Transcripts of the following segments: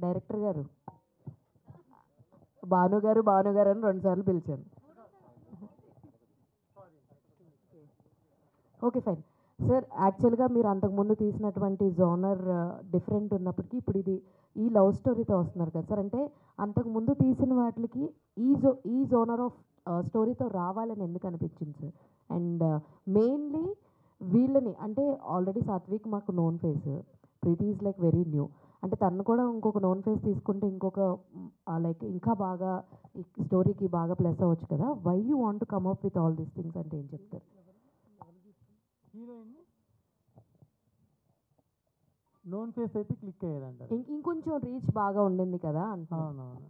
Director గారు భానుగారు భానుగారు అని 2 సార్లు పిలిచాను. Okay fine sir. యాక్చువల్గా మీరు అంతకుముందు తీసినటువంటి జోనర్ డిఫరెంట్ ఉన్నప్పటికీ ఇప్పుడు ఇది ఈ లవ్ స్టోరీతో వస్తున్నారు కదా సార్. అంటే అంతకుముందు తీసిన వాటికి ఈ జోనర్ ఆఫ్ స్టోరీతో రావాలని ఎందుకు అనిపించింది సార్? అండ్ మెయిన్లీ వీళ్ళని అంటే ఆల్రెడీ సాత్విక్ మాకు known face, Preethi is like very new. అంటే తను కూడా ఇంకొక నోన్ ఫేస్ తీసుకుంటే ఇంకొక లైక్ ఇంకా బాగా ఈ స్టోరీకి బాగా ప్లస్ అవ్వచ్చు కదా. Why you want to come up with all these things అంటే ఏం చెప్తారు? హీరోయిన్ నోన్ ఫేస్ అయితే క్లిక్ అయ్యేదంటారు. ఇంకొంచెం రీచ్ బాగా ఉండింది కదా అంటున్నాను. అవునవును,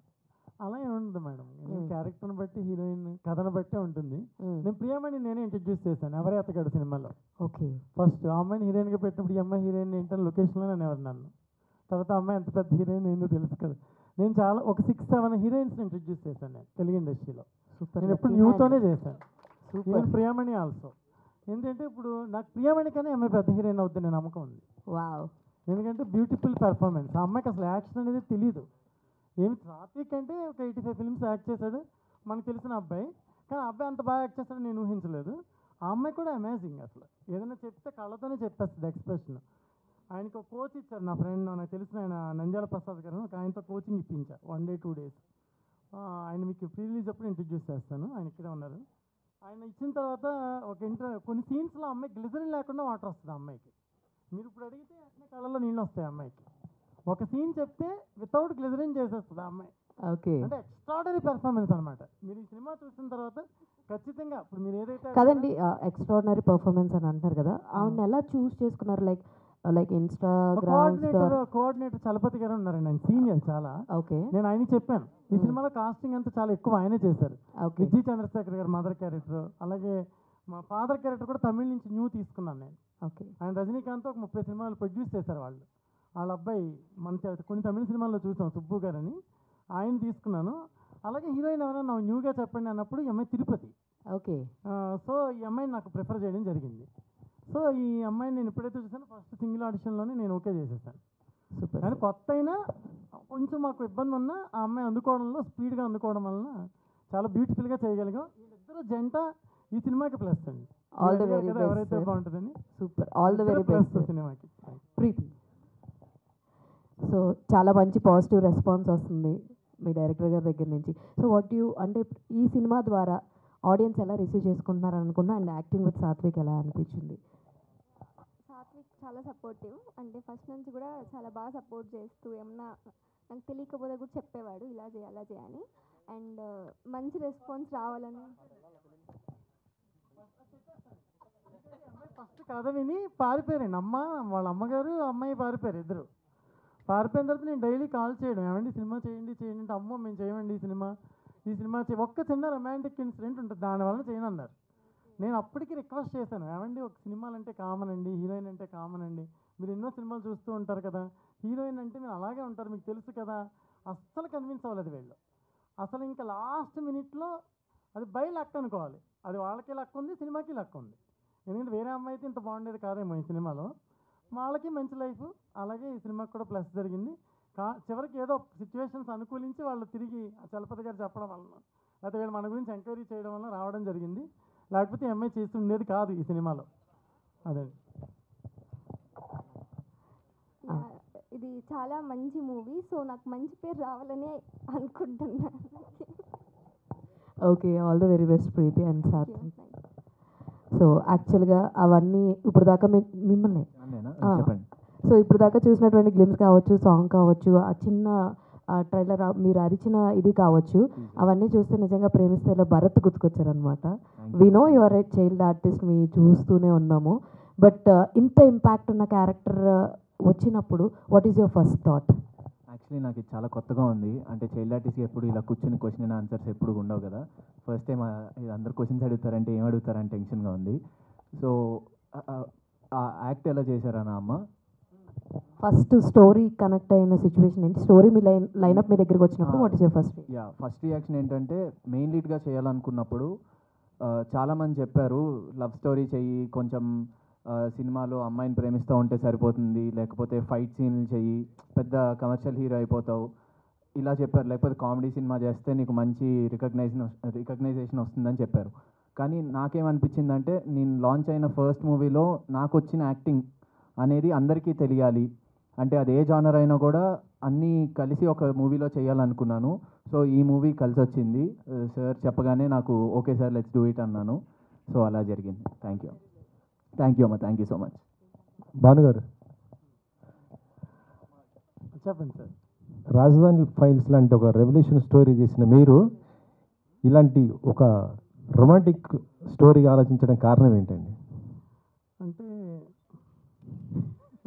అలా ఏముండదు మేడం. క్యారెక్టర్ని బట్టి హీరోయిన్ కథను బట్టే ఉంటుంది. నేను ప్రియమణి నేనే ఇంట్రడ్యూస్ చేశాను ఎవరే అతగాడు సినిమాలో. ఓకే. ఫస్ట్ ఆ అమ్మాయిని హీరోయిన్గా పెట్టినప్పుడు ఈ అమ్మాయి హీరోయిన్ ఏంటని లొకేషన్లో నేను ఎవరు నన్ను. తర్వాత అమ్మాయి ఎంత పెద్ద హీరోయిన్ ఏందో తెలుసు కదా. నేను చాలా ఒక 6-7 హీరోయిన్స్ని ఇంట్రడ్యూస్ చేశాను నేను తెలుగు ఇండస్ట్రీలో. సూపర్. నేను ఎప్పుడు న్యూతోనే చేశాను. సూపర్. ప్రియమణి ఆల్సో. ఎందుకంటే ఇప్పుడు నాకు ప్రియమణి కానీ అమ్మాయి పెద్ద హీరోయిన్ అవుతుంది నమ్మకం ఉంది. వావ్. ఎందుకంటే బ్యూటిఫుల్ పెర్ఫార్మెన్స్. ఆ అమ్మాయికి అసలు యాక్షన్ అనేది తెలియదు. ఏమి సాత్విక్ అంటే ఒక 85 ఫిల్మ్స్ యాక్ట్ చేశాడు మనకు తెలిసిన అబ్బాయి. కానీ ఆ అబ్బాయి అంత బాగా యాక్ట్ చేస్తాడని నేను ఊహించలేదు. ఆ అమ్మాయి కూడా అమేజింగ్. అసలు ఏదైనా చెప్తే కళ్ళతోనే చెప్పేస్తుంది ఎక్స్ప్రెషన్. ఆయనకు ఒక కోచ్ ఇచ్చారు నా ఫ్రెండ్, నాకు తెలిసిన ఆయన నంద్యాల ప్రసాద్ గారు. ఆయనతో కోచింగ్ ఇప్పించారు 1 day 2 days. ఆయన మీకు ప్రీ రిలీజ్ అప్పుడు ఇంట్రడ్యూస్ చేస్తాను. ఆయన ఇక్కడే ఉన్నారు. ఆయన ఇచ్చిన తర్వాత ఒక కొన్ని సీన్స్లో అమ్మాయి గ్లిజరిన్ లేకుండా వాటర్ వస్తుంది ఆ అమ్మాయికి. మీరు ఇప్పుడు అడిగితే అట్నే కళ్ళలో నీళ్ళు వస్తాయి ఆ అమ్మాయికి. ఒక సీన్ చెప్తే వితౌట్ గ్లిజరిన్ చేసేస్తుంది ఆ అమ్మాయి. ఓకే. అంటే ఎక్స్ట్రాడనరీ పెర్ఫార్మెన్స్ అనమాట. మీరు ఈ సినిమా చూసిన తర్వాత ఖచ్చితంగా ఇప్పుడు మీరు ఏదైతే కదండి ఎక్స్ట్రాడినరీ పర్ఫార్మెన్స్ అని అంటారు కదా, ఆవిడని ఎలా చూస్ చేసుకున్నారు? లైక్ ఇన్స్టాగ్రామ్ కోఆర్డినేటర్ చలపతి గారు ఉన్నారండి. ఆయన సీనియర్ చాలా. ఓకే. నేను ఆయనకి చెప్పాను ఈ సినిమాలో కాస్టింగ్ అంతా చాలా ఎక్కువ ఆయనే చేశారు. ఓకే. విజయ్ చంద్రశేఖర్ గారు మదర్ క్యారెక్టర్, అలాగే మా ఫాదర్ క్యారెక్టర్ కూడా తమిళ నుంచి న్యూ తీసుకున్నాను నేను. ఓకే. ఆయన రజనీకాంత్ ఒక 30 సినిమాలు ప్రొడ్యూస్ చేశారు వాళ్ళ అబ్బాయి. మన కొన్ని తమిళ సినిమాల్లో చూసాం సుబ్బు గారని, ఆయన తీసుకున్నాను. అలాగే హీరోయిన్ ఎవరైనా న్యూగా చెప్పండి అన్నప్పుడు ఈ అమ్మాయి తిరుపతి. ఓకే. సో ఈ అమ్మాయిని నాకు ప్రిఫర్ చేయడం జరిగింది. సో ఈ అమ్మాయిని నేను ఎప్పుడైతే చూసానో ఫస్ట్ సింగిల్ ఆడిషన్లోనే నేను ఓకే చేసేసాను. సూపర్. కానీ కొత్త అయినా కొంచెం మాకు ఇబ్బంది ఉన్నా ఆ అమ్మాయి అందుకోవడంలో స్పీడ్గా అందుకోవడం వలన చాలా బ్యూటిఫుల్గా చేయగలిగాం. వీళ్ళిద్దరూ జంట ఈ సినిమాకి ప్లస్ అండి. All the very best. ఎవరైతే బాగుంటుందని. Super. All the very best సినిమాకి. ప్రీతి. సో చాలా మంచి పాజిటివ్ రెస్పాన్స్ వస్తుంది మీ డైరెక్టర్ గారి దగ్గర నుంచి. సో వాట్ యూ అంటే ఈ సినిమా ద్వారా ఆడియన్స్ ఎలా రిసీవ్ చేసుకుంటున్నారు అనుకున్నా, అండ్ యాక్టింగ్ విత్ సాత్విక్ ఎలా అనిపించింది? సాత్విక్ చాలా సపోర్టివ్. అంటే ఫస్ట్ నుంచి కూడా చాలా బాగా సపోర్ట్ చేస్తూ ఏమన్నా నాకు తెలియకపోతే కూడా చెప్పేవాడు ఇలా చేయి అలా చేయని. అండ్ మంచి రెస్పాన్స్ రావాలని ఫస్ట్ కథ విని పారిపోయారండి. వాళ్ళ అమ్మగారు అమ్మాయి పారిపోయారు ఇద్దరు. పారిపోయిన తర్వాత నేను డైలీ కాల్ చేయడం, ఏమండి సినిమా చేయండి అంటే అమ్మో మేము చేయమండి ఈ సినిమా ఒక్క చిన్న రొమాంటిక్ ఇన్సిడెంట్ ఉంటుంది దానివల్ల చేయను అన్నారు. నేను అప్పటికి రిక్వెస్ట్ చేశాను, ఏమండి ఒక సినిమాలు అంటే కామన్ అండి, హీరోయిన్ అంటే కామన్ అండి, మీరు ఎన్నో సినిమాలు చూస్తూ ఉంటారు కదా, హీరోయిన్ అంటే మీరు అలాగే ఉంటారు మీకు తెలుసు కదా. అస్సలు కన్విన్స్ అవ్వలేదు వీళ్ళు. అసలు ఇంకా లాస్ట్ మినిట్లో అది బై లక్ అనుకోవాలి. అది వాళ్ళకి లక్ ఉంది, సినిమాకి లక్ ఉంది. ఎందుకంటే వేరే అమ్మాయి అయితే ఇంత బాగుండేది కాదేమో ఈ సినిమాలో. వాళ్ళకి మంచి లైఫ్, అలాగే ఈ సినిమాకి కూడా ప్లస్ జరిగింది. చివరికి ఏదో సిచ్యువేషన్స్ అనుకూలించి వాళ్ళు తిరిగి చలపతి గారు చెప్పడం వలన, లేకపోతే వీళ్ళు మన గురించి ఎంక్వైరీ చేయడం వల్ల రావడం జరిగింది. లేకపోతే ఎంఐ చేసి ఉండేది కాదు ఈ సినిమాలో. అదే ఇది చాలా మంచి మూవీ. సో నాకు మంచి పేరు రావాలని అనుకుంటున్నాను. Okay. All the very best Preethi and Sathvik. So యాక్చువల్గా అవన్నీ ఇప్పుడు దాకా మిమ్మల్ని సో ఇప్పుడు దాకా చూసినటువంటి గ్లిమ్స్ కావచ్చు, సాంగ్ కావచ్చు, ఆ చిన్న ట్రైలర్ మీరు అరిచిన ఇది కావచ్చు, అవన్నీ చూస్తే నిజంగా ప్రేమిస్తేలో భరత్ గుర్తుకొచ్చారనమాట. We know your a child artist, మీ చూస్తూనే ఉన్నాము. బట్ ఇంత ఇంపాక్ట్ ఉన్న క్యారెక్టర్ వచ్చినప్పుడు what is your first thought? Actually నాకు ఇది చాలా కొత్తగా ఉంది. అంటే చైల్డ్ ఆర్టిస్ట్కి ఎప్పుడు ఇలా కూర్చుని క్వశ్చన్ అండ్ ఆన్సర్స్ ఎప్పుడు ఉండవు కదా. ఫస్ట్ టైం అందరు క్వశ్చన్స్ అడుగుతారంటే ఏం అడుగుతారని టెన్షన్గా ఉంది. సో ఆ యాక్ట్ ఎలా చేశారన్న అమ్మ? ఫస్ట్ స్టోరీ కనెక్ట్ అయిన సిచ్యువేషన్ ఏంటి? స్టోరీ మీ లైనప్ మీ దగ్గరికి వచ్చినప్పుడు what is your first reaction ఏంటంటే మెయిన్ లీడ్గా చేయాలనుకున్నప్పుడు చాలామంది చెప్పారు లవ్ స్టోరీ చెయ్యి, కొంచెం సినిమాలో అమ్మాయిని ప్రేమిస్తూ ఉంటే సరిపోతుంది, లేకపోతే ఫైట్ సీన్లు చెయ్యి, పెద్ద కమర్షియల్ హీరో అయిపోతావు ఇలా చెప్పారు. లేకపోతే కామెడీ సినిమా చేస్తే నీకు మంచి రికగ్నైజేషన్ వస్తుందని చెప్పారు. కానీ నాకేమనిపించిందంటే నేను లాంచ్ అయిన ఫస్ట్ మూవీలో నాకు వచ్చిన యాక్టింగ్ అనేది అందరికీ తెలియాలి, అంటే అది ఏ జానర్ అయినా కూడా అన్నీ కలిసి ఒక మూవీలో చేయాలనుకున్నాను. సో ఈ మూవీ కలిసి వచ్చింది. సార్ చెప్పగానే నాకు okay sir let's do it అన్నాను. సో అలా జరిగింది. థ్యాంక్ యూ అమ్మా, థ్యాంక్ యూ సో మచ్. భానుగారు, చెప్పండి సార్. రాజధాని ఫైల్స్ లాంటి ఒక రెవల్యూషన్ స్టోరీ చేసిన మీరు ఇలాంటి ఒక రొమాంటిక్ స్టోరీ ఆలోచించడం కారణం ఏంటండి? అంటే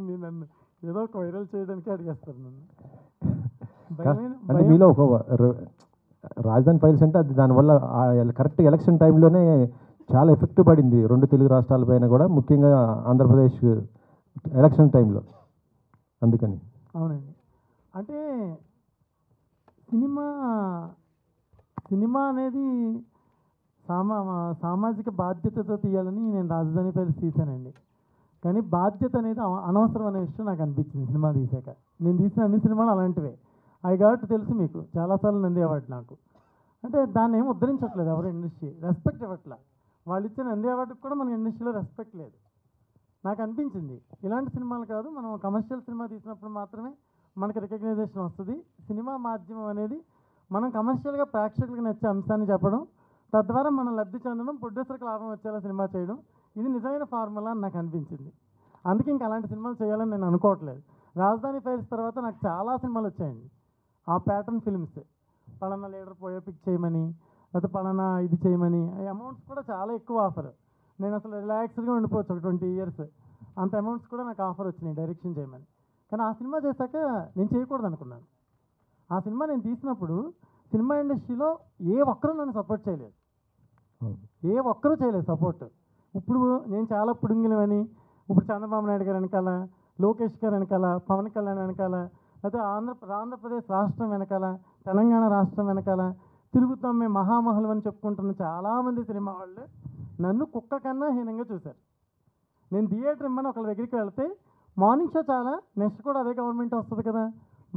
మీరు నన్ను ఏదో ఒక వైరల్ చేయడానికి అడిగేస్తారు నన్ను. అంటే మీలో ఒక రాజధాని ఫైల్స్ అంటే అది దానివల్ల కరెక్ట్ ఎలక్షన్ టైంలోనే చాలా ఎఫెక్ట్ పడింది 2 తెలుగు రాష్ట్రాల పైన కూడా, ముఖ్యంగా ఆంధ్రప్రదేశ్ ఎలక్షన్ టైంలో, అందుకని. అవునండి. అంటే సినిమా అనేది సామాజిక బాధ్యతతో తీయాలని నేను రాజధాని ఫైల్స్ తీశానండి. కానీ బాధ్యత అనేది అనవసరం అనే విషయం నాకు అనిపించింది సినిమా తీసాక. నేను తీసిన అన్ని సినిమాలు అలాంటివే. అవి కాబట్టి తెలుసు మీకు, చాలాసార్లు నంది అవార్డు నాకు. అంటే దాన్ని ఏం ఉద్ధరించట్లేదు ఎవరు, ఇండస్ట్రీ రెస్పెక్ట్ ఇవ్వట్లా. వాళ్ళు ఇచ్చిన నంది అవార్డుకి కూడా మన ఇండస్ట్రీలో రెస్పెక్ట్ లేదు. నాకు అనిపించింది ఇలాంటి సినిమాలు కాదు, మనం కమర్షియల్ సినిమా తీసినప్పుడు మాత్రమే మనకి రికగ్నైజేషన్ వస్తుంది. సినిమా మాధ్యమం అనేది మనం కమర్షియల్గా ప్రేక్షకులకు నచ్చే అంశాన్ని చెప్పడం, తద్వారా మనం లబ్ధి చెందడం, ప్రొడ్యూసర్కి లాభం వచ్చేలా సినిమా చేయడం, ఇది నిజమైన ఫార్ములా అని నాకు అనిపించింది. అందుకే ఇంకా అలాంటి సినిమాలు చేయాలని నేను అనుకోవట్లేదు. రాజధాని ఫైల్స్ తర్వాత నాకు చాలా సినిమాలు వచ్చాయండి ఆ ప్యాటర్న్ ఫిల్మ్స్. పలానా లీడర్ బయోపిక్ చేయమని, లేకపోతే పలానా ఇది చేయమని, అమౌంట్స్ కూడా చాలా ఎక్కువ ఆఫర్. నేను అసలు రిలాక్స్డ్గా ఉండిపోవచ్చు ఒక 20 years. అంత అమౌంట్స్ కూడా నాకు ఆఫర్ వచ్చినాయి డైరెక్షన్ చేయమని. కానీ ఆ సినిమా చేశాక నేను చేయకూడదు అనుకున్నాను. ఆ సినిమా నేను తీసినప్పుడు సినిమా ఇండస్ట్రీలో ఏ ఒక్కరూ నన్ను సపోర్ట్ చేయలేదు, ఏ ఒక్కరూ చేయలేదు సపోర్ట్. ఇప్పుడు నేను చాలా పుడింగిలమని, ఇప్పుడు చంద్రబాబు నాయుడు గారు వెనకాల, లోకేష్ గారు వెనకాల, పవన్ కళ్యాణ్ వెనకాల, లేకపోతే ఆంధ్రప్రదేశ్ రాష్ట్రం వెనకాల, తెలంగాణ రాష్ట్రం వెనకాల తిరుగుతాం మేము మహామహులు అని చెప్పుకుంటున్న చాలామంది సినిమా వాళ్ళు నన్ను కుక్క కన్నా హీనంగా చూశారు. నేను థియేటర్ ఇమ్మని ఒకళ్ళ దగ్గరికి వెళ్తే మార్నింగ్ షో చాలా, నెక్స్ట్ కూడా అదే గవర్నమెంట్ వస్తుంది కదా,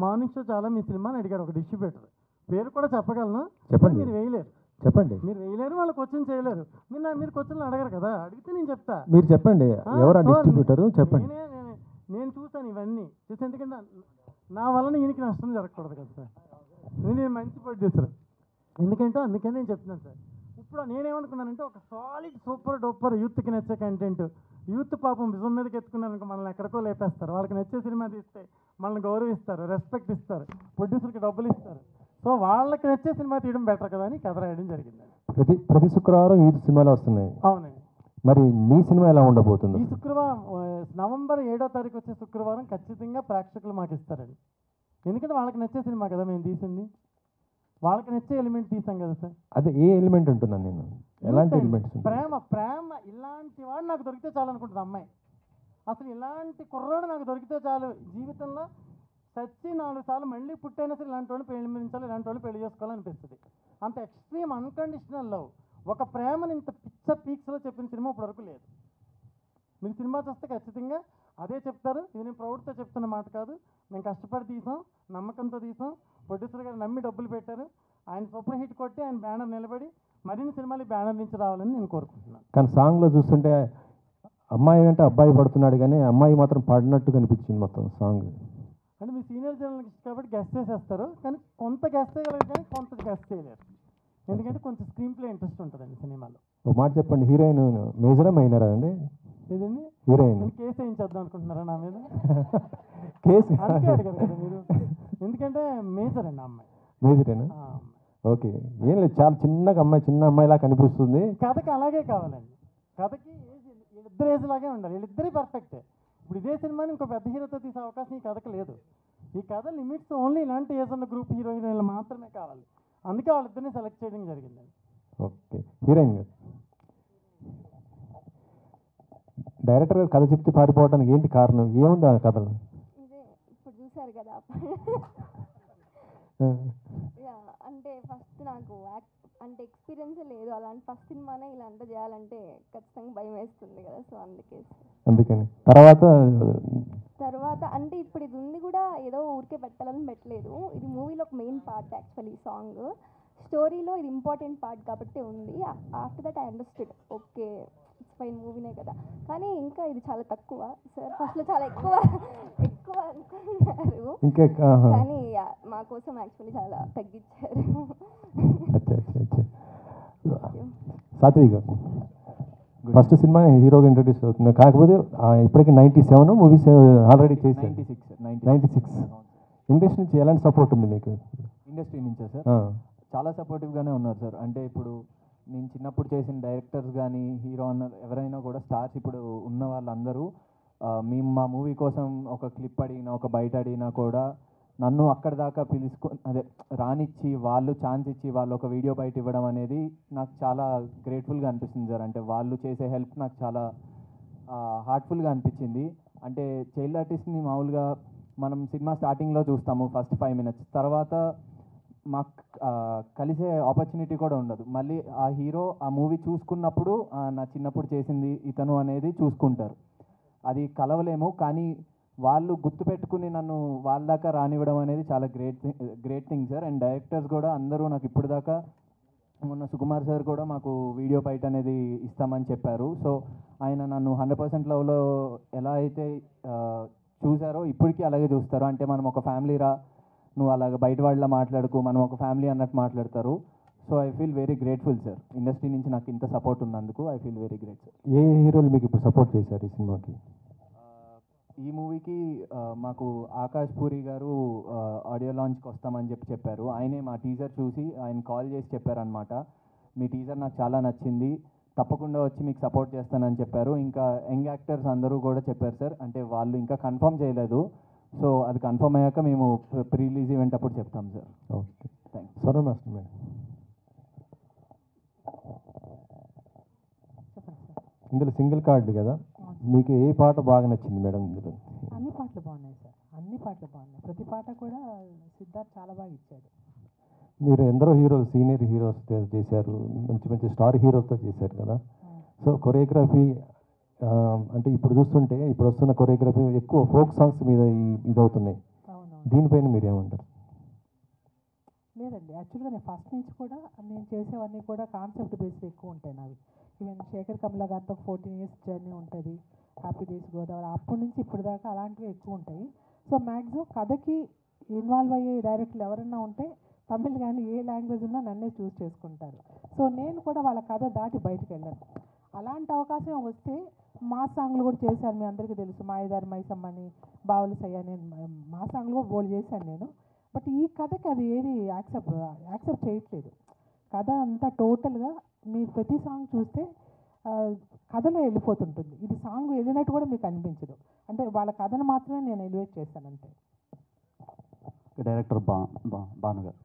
మార్నింగ్ షో చాలా మీ సినిమా అని అడిగాడు ఒక డిస్ట్రిబ్యూటర్. పేరు కూడా చెప్పగలను, చెప్పండి. మీరు వేయలేరు, చెప్పండి. మీరు వేయలేరు, వాళ్ళు క్వశ్చన్ చేయలేరు. మీరు క్వశ్చన్లు అడగరు కదా, అడిగితే నేను చెప్తా. మీరు చెప్పండి, ఎవరు డిస్ట్రిబ్యూటరు చెప్పండి. నేను చూసాను ఇవన్నీ చూసి, ఎందుకంటే నా వలన ఈయనకి నష్టం జరగకూడదు కదా సార్. నేను మంచి ప్రొడ్యూసర్, ఎందుకంటే అందుకని నేను చెప్తున్నాను సార్. ఇప్పుడు నేనేమనుకున్నానంటే ఒక సాలిడ్ సూపర్ డూపర్ యూత్కి నచ్చే కంటెంట్, యూత్ పాపం విజం మీదకి ఎత్తుకున్నారనుకో మనల్ని ఎక్కడికో లేపేస్తారు. వాళ్ళకి నచ్చే సినిమా తీస్తే మనల్ని గౌరవిస్తారు, రెస్పెక్ట్ ఇస్తారు, ప్రొడ్యూసర్కి డబ్బులు ఇస్తారు. సో వాళ్ళకి నచ్చే సినిమా తీయడం బెటర్ కదా అని కథ రాయడం జరిగింది. ప్రతి శుక్రవారం ఈ సినిమాలు వస్తున్నాయి. అవునండి. మరి మీ సినిమా ఎలా ఉండబోతుంది? ఈ శుక్రవారం నవంబర్ 7వ తారీఖు వచ్చే శుక్రవారం ఖచ్చితంగా ప్రేక్షకులు మాకు ఇస్తారండి. ఎందుకంటే వాళ్ళకి నచ్చే సినిమా కదా మేము తీసింది, వాళ్ళకి నచ్చే ఎలిమెంట్ తీసాం కదా సార్. అదే ఏ ఎలిమెంట్ ఉంటున్నాను నేను, ఎలాంటి ఎలిమెంట్స్? ప్రేమ ఇలాంటి వాడు నాకు దొరికితే చాలు అనుకుంటుంది అమ్మాయి. అసలు ఇలాంటి కుర్రాడు నాకు దొరికితే చాలు, జీవితంలో చచ్చి 4 సార్లు మళ్ళీ పుట్టైనా సరే ఇలాంటి వాళ్ళు ప్రేమించాలి, ఇలాంటి వాళ్ళు పెళ్లి చేసుకోవాలనిపిస్తుంది. అంత ఎక్స్ట్రీమ్ అన్కండిషనల్ లవ్, ఒక ప్రేమని ఇంత పిచ్చ పీక్స్లో చెప్పిన సినిమా ఇప్పటివరకు లేదు. మీరు సినిమా చూస్తే ఖచ్చితంగా అదే చెప్తారు. ఇది నేను ప్రౌడ్తో చెప్తున్న మాట కాదు, మేము కష్టపడి తీసాం, నమ్మకంతో తీసాం, ప్రొడ్యూసర్ గారు నమ్మి డబ్బులు పెట్టారు, ఆయన సూపర్ హిట్ కొట్టి ఆయన బ్యానర్ నిలబడి మరిన్ని సినిమాలు బ్యానర్ నుంచి రావాలని నేను కోరుకుంటున్నాను. కానీ సాంగ్లో చూస్తుంటే అమ్మాయి అంటే అబ్బాయి పడుతున్నాడు, కానీ అమ్మాయి మాత్రం పడినట్టు కనిపించింది మొత్తం సాంగ్. అంటే మీ సీనియర్ జర్నలిస్ట్ కాబట్టి గెస్ట్ చేసేస్తారు, కానీ కొంత గెస్ట్ చేయగలరు కానీ కొంత గెస్ట్ చేయలేరు. ఎందుకంటే కొంచెం స్క్రీన్ ప్లే ఇంట్రెస్ట్ ఉంటుందండి సినిమాలో. ఒక మాట చెప్పండి, హీరోయిన్ మేజరా మైనరా అండి? ఏదండి హీరోయిన్ కేసు వేయించేద్దాం అనుకుంటున్నారా నా మీద? కేసు అందుకే అడిగారు కదా మీరు, ఎందుకంటే మేజర్ అండి అమ్మాయి. మేజరేనా? ఓకే, ఏం లేదు, చాలా చిన్న అమ్మాయిలా కనిపిస్తుంది. కథకి అలాగే కావాలండి, కథకి వీళ్ళిద్దరు ఏజ్ లాగే ఉండాలి, వీళ్ళిద్దరే పర్ఫెక్ట్. ఇప్పుడు ఇదే సినిమాని ఇంకో పెద్ద హీరోతో తీసే అవకాశం ఈ కథకు లేదు. ఈ కథ లిమిట్స్ ఓన్లీ ఇలాంటి ఏజ్ ఉన్న గ్రూప్ హీరోయిన్లు మాత్రమే కావాలి, అందుకే వాళ్ళిద్దరిని సెలెక్ట్ చేయడం జరిగిందండి. ఓకే, హీరోయిన్ గారు, డైరెక్టర్ గారు కథ చెప్తే పారిపోవడానికి ఏంటి కారణం, ఏముంది ఆ కథలో? ఇదే ఇప్పుడు చూసారు కదా. అంటే ఫస్ట్ నాకు అంటే ఎక్స్పీరియన్సే లేదు, అలాంటి ఫస్ట్ సినిమానే ఇలా అంతా చేయాలంటే ఖచ్చితంగా భయం వేస్తుంది కదా, సో అందుకే. అందుకని తర్వాత అంటే ఇప్పుడు ఇది ఉంది కూడా ఏదో ఊరికే పెట్టాలని పెట్టలేదు. ఇది మూవీలో ఒక మెయిన్ పార్ట్ యాక్చువల్లీ సాంగ్. స్టోరీలో ఇది ఇంపార్టెంట్ పార్ట్ కాబట్టి ఉంది. After that I understood okay it's fine మూవీనే కదా. కానీ ఇంకా ఇది చాలా తక్కువ సార్. ఫస్ట్లో చాలా ఎక్కువ అనుకున్నారు, ఇంకా కానీ మా కోసం యాక్చువల్లీ చాలా తగ్గించారు. సాత్విక్ ఫస్ట్ సినిమా హీరోగా ఇంట్రడ్యూస్ అవుతుంది, కాకపోతే ఇప్పటికి 97 మూవీస్ ఆల్రెడీ చేశారు. 96 ఇండస్ట్రీ నుంచి ఎలాంటి సపోర్ట్ ఉంది మీకు? ఇండస్ట్రీ నుంచా సార్? చాలా సపోర్టివ్గానే ఉన్నారు సార్. అంటే ఇప్పుడు నేను చిన్నప్పుడు చేసిన డైరెక్టర్స్ కానీ హీరో అన్న ఎవరైనా కూడా స్టార్స్ ఇప్పుడు ఉన్న వాళ్ళందరూ మేము మా మూవీ కోసం ఒక క్లిప్ అడిగినా ఒక బయట అడిగినా కూడా నన్ను అక్కడ దాకా రానిచ్చి వాళ్ళు ఛాన్స్ ఇచ్చి వాళ్ళు ఒక వీడియో బయట ఇవ్వడం అనేది నాకు చాలా గ్రేట్ఫుల్గా అనిపిస్తుంది సార్. అంటే వాళ్ళు చేసే హెల్ప్ నాకు చాలా హార్ట్ఫుల్గా అనిపించింది. అంటే చైల్డ్ ఆర్టిస్ట్ని మామూలుగా మనం సినిమా స్టార్టింగ్లో చూస్తాము ఫస్ట్ 5 minutes, తర్వాత మాకు కలిసే ఆపర్చునిటీ కూడా ఉండదు. మళ్ళీ ఆ హీరో ఆ మూవీ చూసుకున్నప్పుడు నా చిన్నప్పుడు చేసింది ఇతను అనేది చూసుకుంటారు. అది కలవలేము, కానీ వాళ్ళు గుర్తుపెట్టుకుని నన్ను వాళ్ళ దాకా రానివ్వడం అనేది చాలా great thing sir. And directors కూడా అందరూ నాకు ఇప్పుడు దాకా, మొన్న సుకుమార్ సార్ కూడా మాకు వీడియో బయట అనేది ఇస్తామని చెప్పారు. సో ఆయన నన్ను 100% లవ్లో ఎలా అయితే చూసారో ఇప్పటికీ అలాగే చూస్తారు. అంటే మనం ఒక ఫ్యామిలీ రా, నువ్వు అలాగ బయట వాళ్ళ మాట్లాడుకు, మనం ఒక ఫ్యామిలీ అన్నట్టు మాట్లాడతారు. So I feel very grateful sir. Industry నుంచి నాకు ఇంత సపోర్ట్ ఉన్నందుకు I feel very great sir. ఏ హీరోలు మీకు ఇప్పుడు సపోర్ట్ చేశారు ఈ సినిమాకి? ఈ మూవీకి మాకు ఆకాష్ పూరి గారు ఆడియో లాంచ్కి వస్తామని చెప్పారు. ఆయనే మా టీజర్ చూసి ఆయన కాల్ చేసి చెప్పారనమాట, మీ టీజర్ నాకు చాలా నచ్చింది, తప్పకుండా వచ్చి మీకు సపోర్ట్ చేస్తానని చెప్పారు. ఇంకా యంగ్ యాక్టర్స్ అందరూ కూడా చెప్పారు సార్. అంటే వాళ్ళు ఇంకా కన్ఫర్మ్ చేయలేదు, సో అది కన్ఫర్మ్ అయ్యాక మేము ప్రీ రిలీజ్ ఈవెంట్ అప్పుడు చెప్తాం సార్. Okay, thanks. సరే మాస్టర్ మేడం, ఇందులో సింగిల్ కార్డు కదా, మీకు ఏ పాట బాగా నచ్చింది మేడం ఇందులో? అన్ని పాటలు బాగున్నాయి సార్, అన్ని పాటలు బాగున్నాయి. ప్రతి పాట కూడా సిద్ధార్థ్ చాలా బాగా ఇచ్చాడు. మీరు ఎందరో హీరోలు, సీనియర్ హీరోస్ చేశారు, మంచి మంచి స్టార్ హీరోలతో చేశారు కదా. సో కొరియోగ్రఫీ అంటే ఇప్పుడు చూస్తుంటే ఇప్పుడు వస్తున్న కొరియోగ్రఫీ ఎక్కువ ఫోక్ సాంగ్స్ మీద ఇదవుతున్నాయి. దీనిపైన మీరు ఏమంటారు? లేదండి, యాక్చువల్గా నేను ఫస్ట్ నుంచి కూడా నేను చేసేవన్నీ కూడా కాన్సెప్ట్ బేస్డ్ ఎక్కువ ఉంటాయి నావి. ఈవెన్ శేఖర్ కమలా గారితో 14 years జర్నీ ఉంటుంది, హ్యాపీ డేస్ గోదావరి, అప్పటి నుంచి ఇప్పుడు దాకా అలాంటివి ఎక్కువ ఉంటాయి. సో మ్యాక్సిమం కథకి ఇన్వాల్వ్ అయ్యే డైరెక్టర్లు ఎవరైనా ఉంటే తమిళ్ కానీ ఏ లాంగ్వేజ్ ఉన్నా నన్నే చూస్ చేసుకుంటారు. సో నేను కూడా వాళ్ళ కథ దాటి బయటకు వెళ్ళాను. అలాంటి అవకాశం వస్తే మా సాంగ్లు కూడా చేశాను, మీ అందరికీ తెలుసు, మాయదారి మైసమ్మని, బావులు సయ్యని మా సాంగ్లు కూడా బోల్డ్ చేశాను నేను. బట్ ఈ కథకి అది ఏది యాక్సెప్ట్ చేయట్లేదు. కథ అంతా టోటల్గా మీరు ప్రతి సాంగ్ చూస్తే కథలో వెళ్ళిపోతుంటుంది. ఇది సాంగ్ వెళ్ళినట్టు కూడా మీకు అనిపించదు. అంటే వాళ్ళ కథను మాత్రమే నేను ఎలివేట్ చేశాను అంతే. డైరెక్టర్ భాను గారు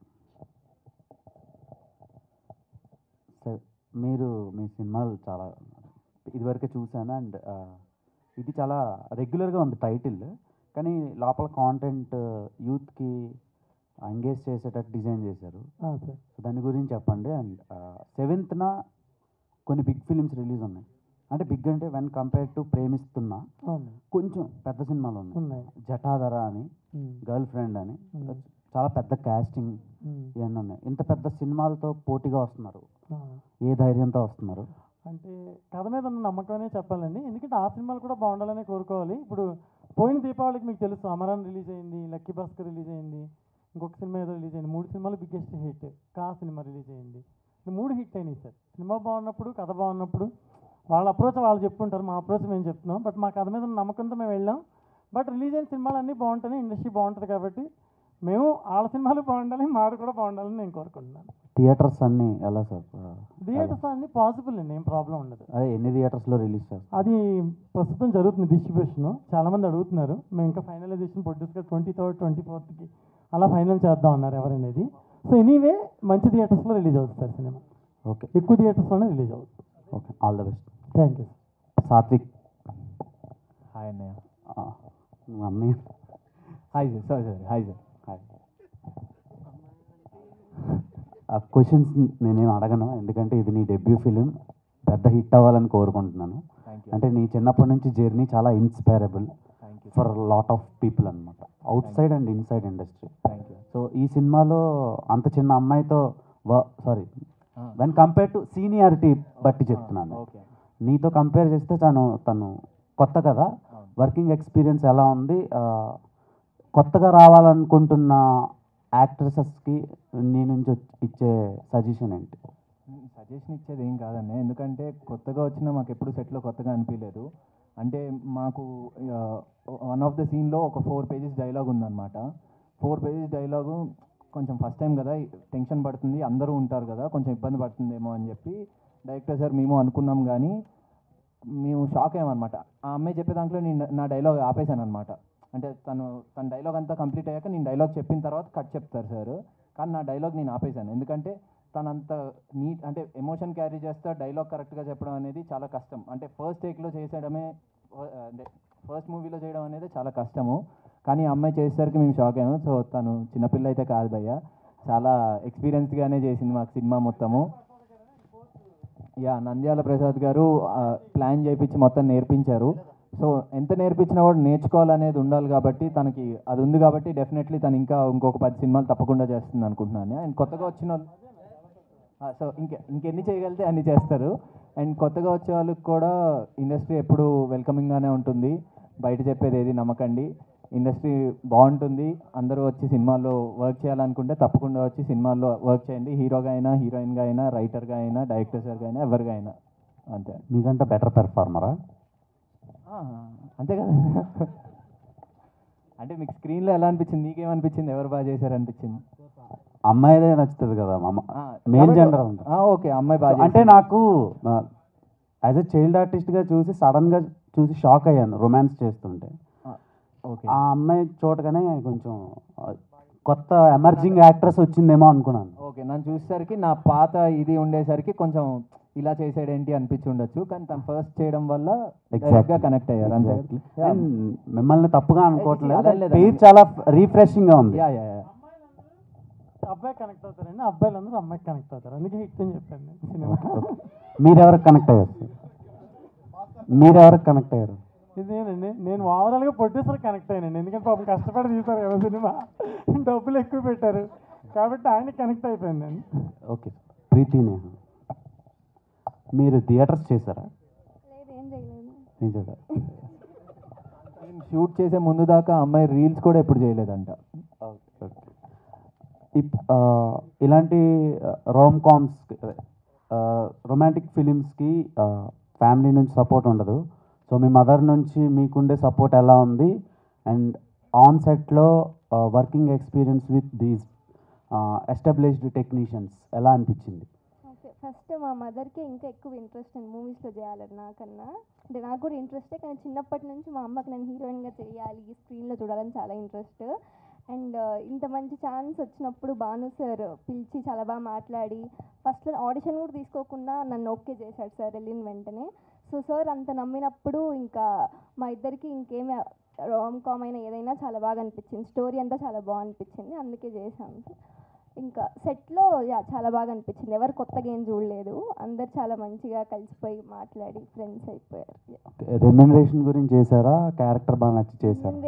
సార్, మీరు మీ సినిమాలు చాలా ఇదివరకే చూశాను. అండ్ ఇది చాలా రెగ్యులర్గా ఉంది టైటిల్, కానీ లోపల కాంటెంట్ యూత్కి ఎంగేజ్ చేసేటట్టు డిజైన్ చేశారు. సో దాని గురించి చెప్పండి. అండ్ 7th కొన్ని బిగ్ ఫిలిమ్స్ రిలీజ్ ఉన్నాయి. అంటే బిగ్ అంటే వెన్ కంపేర్ టు ప్రేమిస్తున్నా కొంచెం పెద్ద సినిమాలు ఉన్నాయి. జటాధర అని, గర్ల్ ఫ్రెండ్ అని, చాలా పెద్ద కాస్టింగ్ ఇవన్నీ ఉన్నాయి. ఇంత పెద్ద సినిమాలతో పోటీగా వస్తున్నారు, ఏ ధైర్యంతో వస్తున్నారు? అంటే కథ మీద ఉన్న నమ్మకమనే చెప్పాలండి. ఎందుకంటే ఆ సినిమాలు కూడా బాగుండాలని కోరుకోవాలి. ఇప్పుడు పోయిన దీపావళికి మీకు తెలుసు అమరాన్ రిలీజ్ అయింది, లక్కీ భాస్కర్ రిలీజ్ అయింది, ఇంకొక సినిమా ఏదో రిలీజ్ అయింది. 3 సినిమాలు బిగ్గెస్ట్ హిట్. కా సినిమా రిలీజ్ అయింది. 3 హిట్ అయినాయి సార్. సినిమా బాగున్నప్పుడు, కథ బాగున్నప్పుడు వాళ్ళ అప్రోచ్ వాళ్ళు చెప్పుకుంటారు, మా అప్రోచ్ మేము చెప్తున్నాం. బట్ మా కథ మీద ఉన్న నమ్మకంతో మేము వెళ్ళాం. బట్ రిలీజ్ అయిన సినిమాలు అన్నీ బాగుంటాయి, ఇండస్ట్రీ బాగుంటుంది కాబట్టి మేము వాళ్ళ సినిమాలు బాగుండాలి, మాది కూడా బాగుండాలని నేను కోరుకుంటున్నాను. థియేటర్స్ అన్నీ ఎలా సార్? థియేటర్స్ అన్నీ పాసిబుల్ అండి, ఏం ప్రాబ్లం ఉండదు. అదే ఎన్ని థియేటర్స్లో రిలీజ్ చేస్తారు? అది ప్రస్తుతం జరుగుతుంది డిస్ట్రిబ్యూషన్. చాలామంది అడుగుతున్నారు. మేము ఇంకా ఫైనలైజేషన్ ప్రొడ్యూస్గా 23rd 24th అలా ఫైనల్ చేద్దాం అన్నారు ఎవరనేది. సో ఎనీవే మంచి థియేటర్స్లో రిలీజ్ అవుతుంది సార్ సినిమా. ఓకే, ఎక్కువ థియేటర్స్లోనే రిలీజ్ అవుతుంది. Okay, all the best. Thank you. Satvik. Hi అన్నయ్య. అన్నయ్య hi sir. Hi sir. Hi. Questions నేనేం అడగను, ఎందుకంటే ఇది నీ డెబ్యూ ఫిలిం, పెద్ద హిట్ అవ్వాలని కోరుకుంటున్నాను. అంటే నీ చిన్నప్పటి నుంచి జర్నీ చాలా inspirable thank you for lot of people అనమాట, outside and inside industry. Thank you. So ఈ సినిమాలో అంత చిన్న అమ్మాయితో వెన్ కంపేర్ టు సీనియారిటీ బట్టి చెప్తున్నాను, ఓకే. నీతో కంపేర్ చేస్తే తను కొత్త కదా, వర్కింగ్ ఎక్స్పీరియన్స్ ఎలా ఉంది, కొత్తగా రావాలనుకుంటున్న యాక్ట్రెసెస్కి నీ నుంచి ఇచ్చే సజెషన్ ఏంటి? సజెషన్ ఇచ్చేది ఏం కాదండి, ఎందుకంటే కొత్తగా వచ్చినా మాకు ఎప్పుడు సెట్లో కొత్తగా అనిపించలేదు. అంటే మాకు వన్ ఆఫ్ ద సీన్లో ఒక 4 pages డైలాగ్ ఉందన్నమాట. 4 pages డైలాగు కొంచెం ఫస్ట్ టైం కదా, టెన్షన్ పడుతుంది, అందరూ ఉంటారు కదా, కొంచెం ఇబ్బంది పడుతుందేమో అని చెప్పి డైరెక్టర్ సార్ మేము అనుకున్నాం. కానీ మేము షాక్ అయ్యామన్నమాట. ఆ అమ్మాయి చెప్పే దాంట్లో నేను నా డైలాగ్ ఆపేశాను అనమాట. అంటే తన డైలాగ్ అంతా కంప్లీట్ అయ్యాక నేను డైలాగ్ చెప్పిన తర్వాత కట్ చెప్తారు సార్, కానీ నా డైలాగ్ నేను ఆపేశాను. ఎందుకంటే తనంత నీట్, అంటే ఎమోషన్ క్యారీ చేస్తా డైలాగ్ కరెక్ట్గా చెప్పడం అనేది చాలా కష్టం. అంటే ఫస్ట్ టేక్లో చేసేయడమే, అంటే ఫస్ట్ మూవీలో చేయడం అనేది చాలా కష్టము. కానీ ఆ అమ్మాయి చేసేసరికి మేము షాక్ అయ్యాము. సో తను చిన్నపిల్ల అయితే కాదు భయ్య, చాలా ఎక్స్పీరియన్స్గానే చేసింది మాకు సినిమా మొత్తము. నంద్యాల ప్రసాద్ గారు ప్లాన్ చేయించి మొత్తం నేర్పించారు. సో ఎంత నేర్పించినా కూడా నేర్చుకోవాలనేది ఉండాలి కాబట్టి తనకి అది ఉంది కాబట్టి డెఫినెట్లీ తను ఇంకొక 10 సినిమాలు తప్పకుండా చేస్తుంది అనుకుంటున్నాను. అండ్ కొత్తగా వచ్చిన వాళ్ళు సో ఇంకెన్ని చేయగలిగితే అన్ని చేస్తారు. అండ్ కొత్తగా వచ్చే వాళ్ళకి కూడా ఇండస్ట్రీ ఎప్పుడు వెల్కమింగ్గానే ఉంటుంది, బయట చెప్పేది ఏది నమ్మకండి. ఇండస్ట్రీ బాగుంటుంది, అందరూ వచ్చి సినిమాల్లో వర్క్ చేయాలనుకుంటే తప్పకుండా వచ్చి సినిమాల్లో వర్క్ చేయండి. హీరోగా అయినా, హీరోయిన్గా అయినా, రైటర్గా అయినా, డైరెక్టర్ సార్గా అయినా, ఎవరిగా అయినా అంతే. మీకంటే బెటర్ పెర్ఫార్మరా? అంతే కదా. అంటే మీకు స్క్రీన్లో ఎలా అనిపించింది, నీకేమనిపించింది, ఎవరు బాగా చేశారనిపించింది? అమ్మాయిదే నచ్చుతుంది కదా, మేల్ జెండర్ ఉంది. ఓకే, అమ్మాయి బాగా. అంటే నాకు యాజ్ ఎ చైల్డ్ ఆర్టిస్ట్గా చూసి సడన్గా చూసి షాక్ అయ్యాను రొమాన్స్ చేస్తుంటే. ఓకే, ఆ అమ్మాయి చూడగానే కొంచెం కొత్త ఎమర్జింగ్ యాక్ట్రెస్ వచ్చిందేమో అనుకున్నాను. ఓకే, నన్ను చూసేసరికి నా పాత ఇది ఉండేసరికి కొంచెం ఇలా చేసాడేంటి అనిపించి ఉండొచ్చు, కానీ తను ఫస్ట్ చేయడం వల్ల ఎగ్జాక్ట్గా కనెక్ట్ అయ్యారు. అండ్ మిమ్మల్ని తప్పుగా అనుకోవట్లేదు, లేదు. పేరు చాలా రిఫ్రెషింగ్గా ఉంది. అబ్బాయి కనెక్ట్ అవుతారండి, అబ్బాయిలందరూ అమ్మాయికి కనెక్ట్ అవుతారు, అందుకే హిట్ అని చెప్పాను సినిమా. మీరెవరికి కనెక్ట్ అయ్యారు? మీరెవరికి కనెక్ట్ అయ్యారు? ఇదేనండి, నేను ఓవరాల్గా ప్రొడ్యూసర్ కనెక్ట్ అయ్యానండి, ఎందుకంటే పాపం కష్టపడి తీశారు కదా సినిమా, డబ్బులు ఎక్కువ పెట్టారు కాబట్టి ఆయన కనెక్ట్ అయిపోయిందండి. ఓకే, ప్రీతి నేహ, మీరు థియేటర్స్ చేశారా? లేదు, ఏం చేయలేదు. నేను చేశాను. షూట్ చేసే ముందు దాకా అమ్మాయి రీల్స్ కూడా ఎప్పుడు చేయలేదంట. ఇలాంటి రోమ్ కామ్స్, రొమాంటిక్ ఫిలిమ్స్కి ఫ్యామిలీ నుంచి సపోర్ట్ ఉండదు. సో మీ మదర్ నుంచి మీకుండే సపోర్ట్ ఎలా ఉంది? అండ్ ఆన్ సెట్లో working experience with these established technicians ఎలా అనిపించింది? ఓకే, ఫస్ట్ మా మదర్కి ఇంకా ఎక్కువ ఇంట్రెస్ట్ అండి మూవీస్లో చేయాలని నాకన్నా. అంటే నాకు కూడా ఇంట్రెస్టే, కానీ చిన్నప్పటి నుంచి మా అమ్మకి నేను హీరోయిన్గా చేయాలి, స్క్రీన్లో చూడాలని చాలా ఇంట్రెస్ట్. అండ్ ఇంత మంచి ఛాన్స్ వచ్చినప్పుడు భాను సార్ పిలిచి చాలా బాగా మాట్లాడి ఫస్ట్లో ఆడిషన్ కూడా తీసుకోకుండా నన్ను ఓకే చేశాడు సార్ వెళ్ళిన వెంటనే. సో సార్ అంత నమ్మినప్పుడు ఇంకా మా ఇద్దరికి ఇంకేమి రామ్ కామ్ అయినా ఏదైనా చాలా బాగా అనిపించింది, స్టోరీ అంతా చాలా బాగా అనిపించింది, అందుకే చేశాను. ఇంకా సెట్లో చాలా బాగా అనిపించింది, ఎవరు కొత్తగా ఏం చూడలేదు, అందరు చాలా మంచిగా కలిసిపోయి మాట్లాడి ఫ్రెండ్స్ అయిపోయారు. రెమ్యునరేషన్ గురించి చేశారా, క్యారెక్టర్ బాగా నచ్చి చేశారా?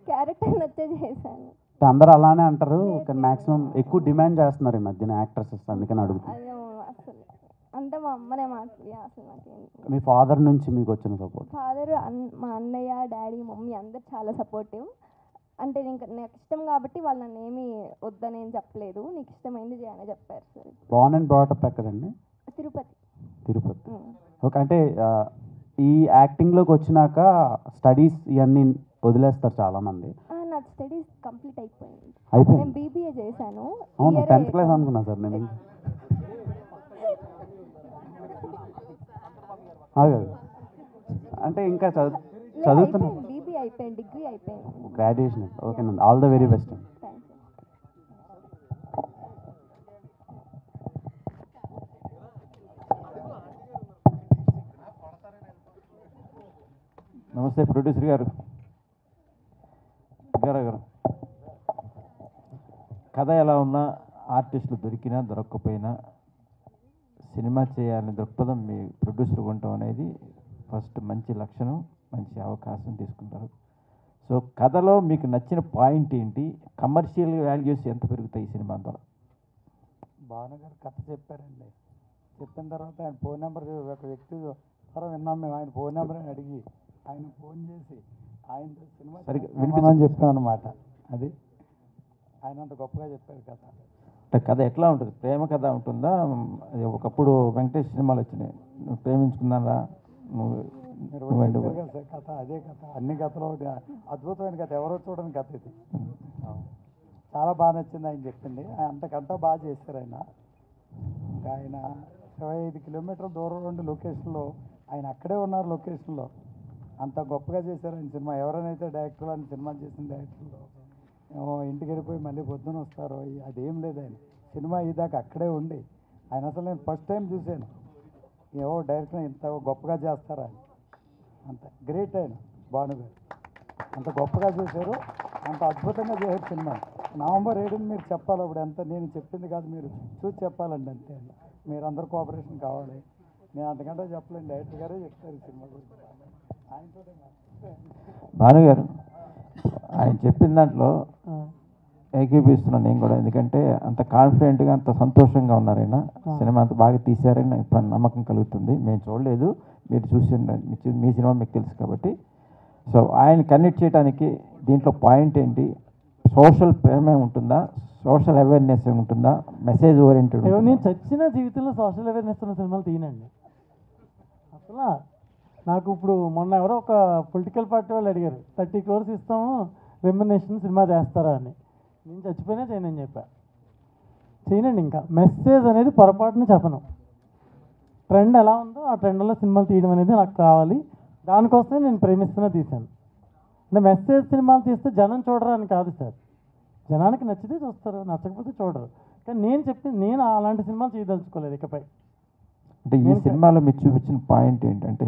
క్యారెక్టర్ నచ్చే చేశాను. అందరూ అలానే అంటారు, కానీ మ్యాక్సిమం ఎక్కువ డిమాండ్ చేస్తున్నారు ఈ మధ్యన యాక్ట్రెసెస్, అందుకని అడుగుతాను. అసలు అంతా మా అమ్మనే మాట్లాడి అసలు నాకేం. మీ ఫాదర్ నుంచి మీకు వచ్చిన సపోర్ట్? ఫాదర్, మా అన్నయ్య, డాడీ, మమ్మీ అందరు చాలా సపోర్టివ్. అంటే నాకు ఇష్టం కాబట్టి వాళ్ళు నన్ను ఏమీ వద్దని ఏం చెప్పలేదు, నీకు ఇష్టమైంది చేయని చెప్పారు సార్. బార్న్ అండ్ బ్రాటప్ ఎక్కడండి? తిరుపతి. తిరుపతి. ఓకే, అంటే ఈ యాక్టింగ్లోకి వచ్చినాక స్టడీస్ ఇవన్నీ వదిలేస్తారు చాలామంది. నా స్టడీస్ కంప్లీట్ అయిపోయింది. అయిపోయింది. నేను బీబీఏ చేశాను. అవును, 10th క్లాస్ అనుకున్నా సార్ నేను. అంటే ఇంకా చదువుతున్నా. బీబీఏ అయిపోయింది, డిగ్రీ అయిపోయింది, గ్రాడ్యుయేషన్. ఓకేనండి, ఆల్ ద వెరీ బెస్ట్ అండి. నమస్తే ప్రొడ్యూసర్ గారు. గారు కథ ఎలా ఉన్నా, ఆర్టిస్టులు దొరికినా దొరక్కపోయినా సినిమా చేయాలని దృక్పథం మీ ప్రొడ్యూసర్ ఉండటం అనేది ఫస్ట్ మంచి లక్షణం, మంచి అవకాశం తీసుకుంటారు. సో కథలో మీకు నచ్చిన పాయింట్ ఏంటి? కమర్షియల్ వాల్యూస్ ఎంత పెరుగుతాయి ఈ సినిమా ద్వారా? భాను గారు కథ చెప్పారండి. చెప్పిన తర్వాత ఆయన ఫోన్ నెంబర్ ఒక వ్యక్తి ద్వారా విన్నాం మేము. ఆయన ఫోన్ నెంబర్ అని అడిగి ఆయన ఫోన్ చేసి ఆయనతో సినిమా వినిపించమని చెప్పాం అనమాట. అది ఆయన అంత గొప్పగా చెప్పారు కథ. అంటే కథ ఎట్లా ఉంటుంది? ప్రేమ కథ ఉంటుందా? అది ఒకప్పుడు వెంకటేష్ సినిమాలు వచ్చినాయి, నువ్వు ప్రేమించుకున్నారా, కథ అదే కథ. అన్ని కథలో అద్భుతమైన కథ, ఎవరో చూడని కథ ఇది. చాలా బాగా నచ్చింది ఆయన చెప్పింది. అంతకంటే బాగా చేశారు ఆయన. ఇంకా ఆయన 25 కిలోమీటర్ల దూరం ఉండి లొకేషన్లో ఆయన అక్కడే ఉన్నారు. లొకేషన్లో అంత గొప్పగా చేశారు ఆయన సినిమా. ఎవరైనా డైరెక్టర్లు అని సినిమా చేసిన డైరెక్టర్లు ఇంటికి వెళ్ళిపోయి మళ్ళీ పొద్దున వస్తారో అదేం లేదు. ఆయన సినిమా ఇదాకా అక్కడే ఉండి ఆయన అసలు నేను ఫస్ట్ టైం చూశాను. ఏవో డైరెక్టర్ ఇంత గొప్పగా చేస్తారా అని. అంత గ్రేట్ ఆయన భాను గారు. అంత గొప్పగా చేశారు, అంత అద్భుతంగా చేశారు సినిమా. నవంబర్ 7ని మీరు చెప్పాలి. అప్పుడు ఎంత నేను చెప్పింది కాదు, మీరు చూసి చెప్పాలండి. అంతే మీరందరూ కోఆపరేషన్ కావాలి. నేను అంతకంటే చెప్పలేను, డైరెక్టర్ గారే చెప్తారు సినిమా గురించి. ఆయనతో భాను గారు ఆయన చెప్పిన దాంట్లో ఏకీపిస్తున్నాను నేను కూడా. ఎందుకంటే అంత కాన్ఫిడెంట్గా, అంత సంతోషంగా ఉన్నారు ఆయన. సినిమా అంత బాగా తీశారని నాకు ఇప్పుడు నమ్మకం కలుగుతుంది. మేము చూడలేదు, మీరు చూసి మీ సినిమా మీకు తెలుసు కాబట్టి. సో ఆయన కనెక్ట్ చేయడానికి దీంట్లో పాయింట్ ఏంటి? సోషల్ ప్రేమ ఉంటుందా, సోషల్ అవేర్నెస్ ఉంటుందా, మెసేజ్ ఓరియంటెడ్? నేను చచ్చిన జీవితంలో సోషల్ అవేర్నెస్ ఉన్న సినిమాలు తీయనండి అసలు. నాకు ఇప్పుడు మొన్న ఎవరో ఒక పొలిటికల్ పార్టీ వాళ్ళు అడిగారు, 30 crores ఇస్తాము రెమ్యునరేషన్ సినిమా చేస్తారా అని. నేను చచ్చిపోయినా చేయనని చెప్పా. చేయనండి. ఇంకా మెసేజ్ అనేది పొరపాటున చెప్పను. ట్రెండ్ ఎలా ఉందో ఆ ట్రెండ్లో సినిమాలు తీయడం అనేది నాకు కావాలి. దానికోసమే నేను ప్రేమిస్తున్నా తీశాను. అంటే మెసేజ్ సినిమాలు తీస్తే జనం చూడరు అని కాదు సార్. జనానికి నచ్చితే చూస్తారు, నచ్చకపోతే చూడరు. కానీ నేను అలాంటి సినిమాలు చేయదలుచుకోలేదు ఇకపై. అంటే ఈ సినిమాలో మీరు చూపించిన పాయింట్ ఏంటంటే